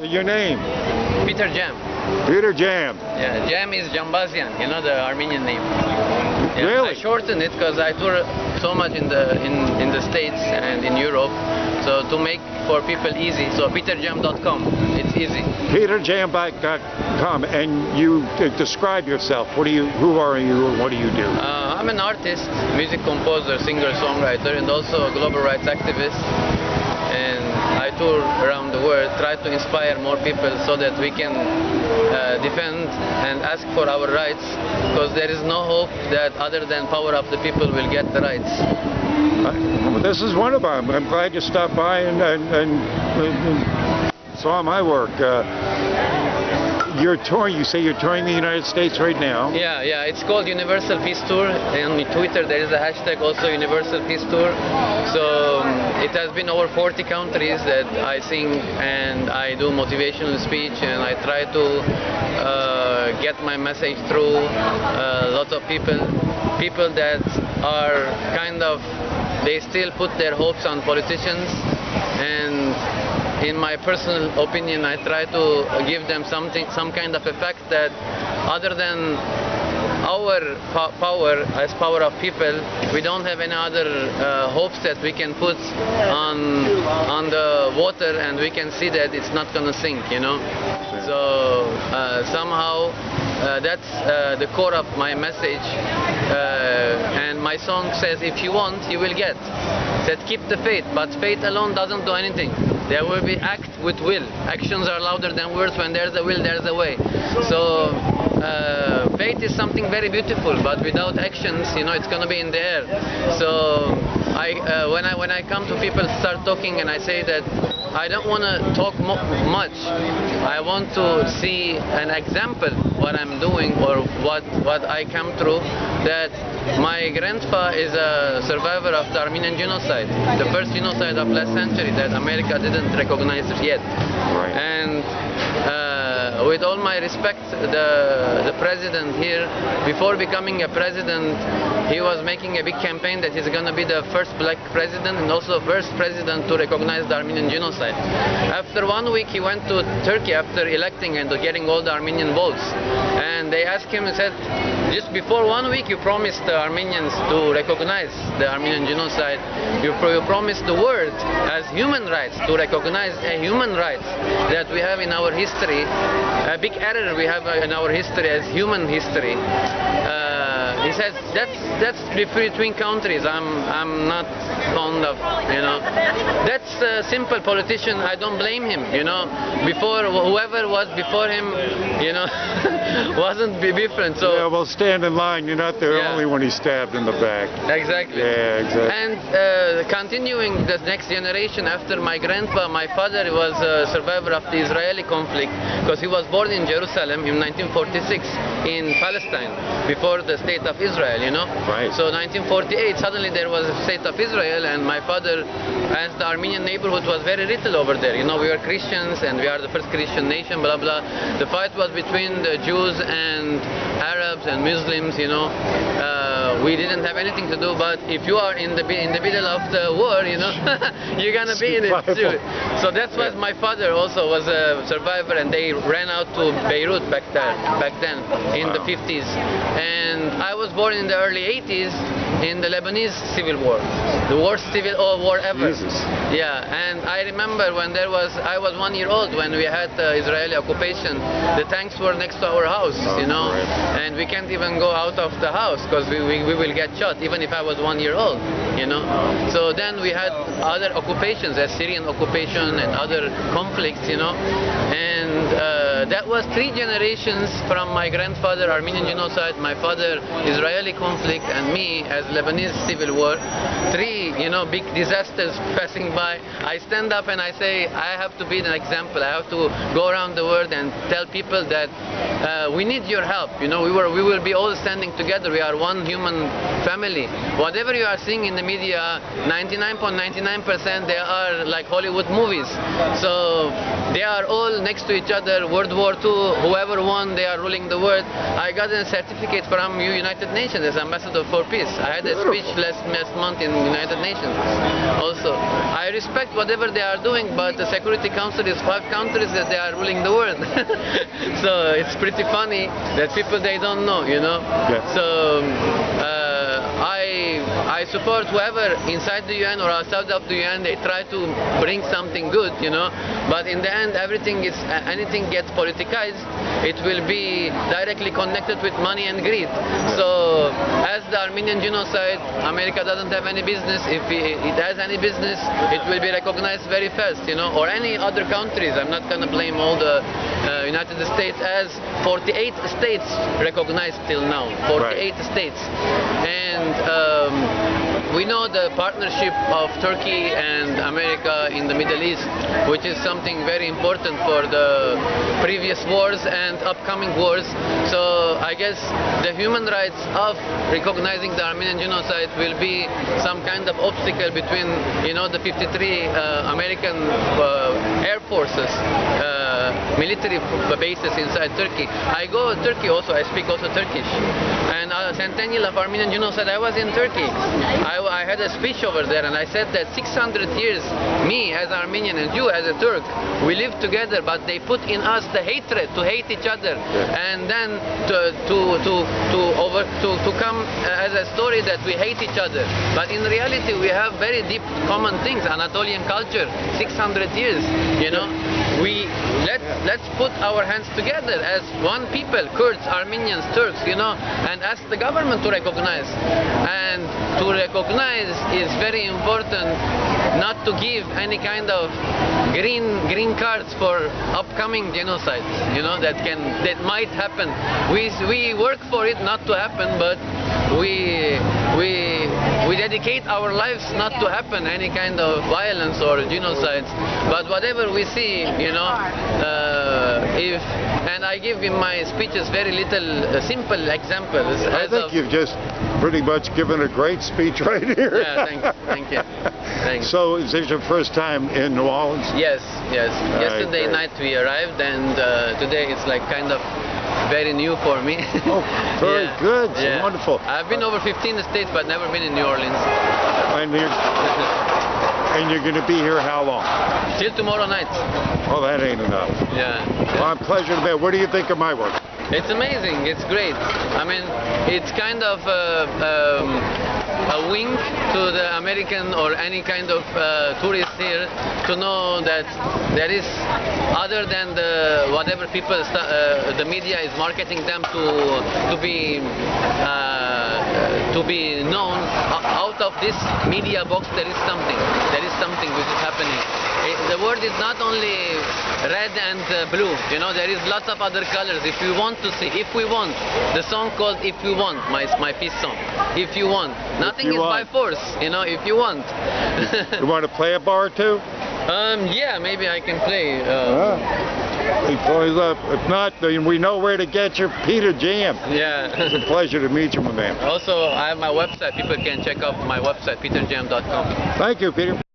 Your name? Peter Jam. Peter Jam. Yeah, Jam is Jambazian, you know, the Armenian name. Yeah, Really? I shortened it because I tour so much in the States and in Europe. So to make for people easy, so peterjam.com, it's easy. peterjam.com, and you describe yourself. Who are you? What do you do? I'm an artist, music composer, singer, songwriter, and also a global rights activist. And I tour around the world, try to inspire more people so that we can defend and ask for our rights, because there is no hope that other than power of the people will get the rights. Well, this is one of them. I'm glad you stopped by and saw my work. You're touring. You say you're touring the United States right now. Yeah. It's called Universal Peace Tour. And on Twitter there is a hashtag also Universal Peace Tour. So it has been over 40 countries that I sing and I do motivational speech, and I try to get my message through lots of people that are kind of, they still put their hopes on politicians, and in my personal opinion, I try to give them some kind of effect that other than our power as power of people, we don't have any other hopes that we can put on the water, and we can see that it's not gonna sink, you know. So somehow that's the core of my message, and my song says, if you want, you will get. Said keep the faith, but faith alone doesn't do anything. There will be act with will. Actions are louder than words. When there's a will, there's a way. So faith is something very beautiful, but without actions, you know, it's gonna be in the air. So when I come to people, start talking, and I say that I don't want to talk much. I want to see an example what I'm doing or what I come through. That my grandpa is a survivor of the Armenian genocide, the first genocide of last century that America didn't recognize yet. Right. And with all my respect, the president here, before becoming a president, he was making a big campaign that he's going to be the first black president and also first president to recognize the Armenian genocide. After 1 week, he went to Turkey after electing and getting all the Armenian votes. And they asked him, he said, just before 1 week, you promised the Armenians to recognize the Armenian genocide. You promised the world as human rights to recognize a human rights that we have in our history, a big error we have in our history as human history. He says that's between countries. I'm not fond of, you know. That's a simple politician. I don't blame him, you know. Before, whoever was before him, you know, wasn't different. So yeah, well, stand in line. You're not the only one he stabbed in the back. Exactly. Yeah, exactly. And continuing the next generation after my grandpa, my father was a survivor of the Israeli conflict because he was born in Jerusalem in 1946 in Palestine before the state of Israel, you know. Right. So 1948, suddenly there was a state of Israel, and my father, as the Armenian neighborhood was very little over there. You know, we were Christians and we are the first Christian nation, blah, blah. The fight was between the Jews and Arabs and Muslims, you know. We didn't have anything to do, but if you are in the middle of the war, you know, you're gonna be in it too. So that's why my father also was a survivor, and they ran out to Beirut back then in the 50s. And I was born in the early 80s in the Lebanese civil war, the worst civil war ever. Jesus. Yeah, and I remember when I was 1 year old when we had the Israeli occupation. The tanks were next to our house, you know, and we can't even go out of the house because we will get shot, even if I was 1 year old, you know. So then we had other occupations, a Syrian occupation and other conflicts, you know, and that was 3 generations from my grandfather, Armenian genocide, my father, Israeli conflict, and me as Lebanese civil war. 3, you know, big disasters passing by. I stand up and I say, I have to be an example. I have to go around the world and tell people that we need your help. You know, we will be all standing together. We are one human family. Whatever you are seeing in the media, 99.99% they are like Hollywood movies. So they are all next to each other, word World War II, whoever won, they are ruling the world. I got a certificate from United Nations as ambassador for peace. I had a speech last month in United Nations. Also, I respect whatever they are doing, but the Security Council is 5 countries that they are ruling the world. So it's pretty funny that people they don't know, you know. Yeah. So I support whoever inside the UN or outside of the UN they try to bring something good, you know. But in the end, anything gets politicized. It will be directly connected with money and greed. So as the Armenian genocide, America doesn't have any business. If it has any business, it will be recognized very fast, you know. Or any other countries. I'm not gonna blame all the United States, as 48 states recognized till now. 48 states. And we know the partnership of Turkey and America in the Middle East, which is something very important for the previous wars and upcoming wars. So I guess the human rights of recognizing the Armenian genocide will be some kind of obstacle between, you know, the 53 American air forces, military bases inside Turkey. I go to Turkey also, I speak also Turkish. And centennial of Armenian genocide, I was in Turkey. I had a speech over there and I said that 600 years, me as Armenian and you as a Turk, we live together, but they put in us the hatred to hate each other, and then to come as a story that we hate each other. But in reality, we have very deep common things. Anatolian culture, 600 years, you know. Let's put our hands together as one people, Kurds, Armenians, Turks, you know, and ask the government to recognize. And to recognize is very important, not to give any kind of green cards for upcoming genocides, you know, that might happen. We work for it not to happen, but we dedicate our lives not to happen any kind of violence or genocides. But whatever we see, you know, and I give in my speeches very little simple examples. I think you've just pretty much given a great speech right here. Yeah, thank you. Thanks. So is this your first time in New Orleans? Yes. Yesterday Right. night we arrived, and today it's like kind of very new for me. Oh, very Yeah. good. Yeah. Wonderful. I've been over 15 states, but never been in New Orleans. And you're going to be here how long? Till tomorrow night. Oh, that ain't enough. Yeah. Well, pleasure to be. What do you think of my work? It's amazing. It's great. I mean, it's kind of a wink to the American or any kind of tourist here to know that there is, other than whatever people the media is marketing them to be known, out of this media box there is something which is happening. The world is not only red and blue, you know, there is lots of other colors. If we want to see, if we want, the song called If You Want, my peace song, If You Want. Nothing is by force, you know, if you want. You want to play a bar or two? Yeah, maybe I can play. If not, then we know where to get your Peter Jam. Yeah. It's a pleasure to meet you, my man. Also, I have my website. People can check out my website, peterjam.com. Thank you, Peter.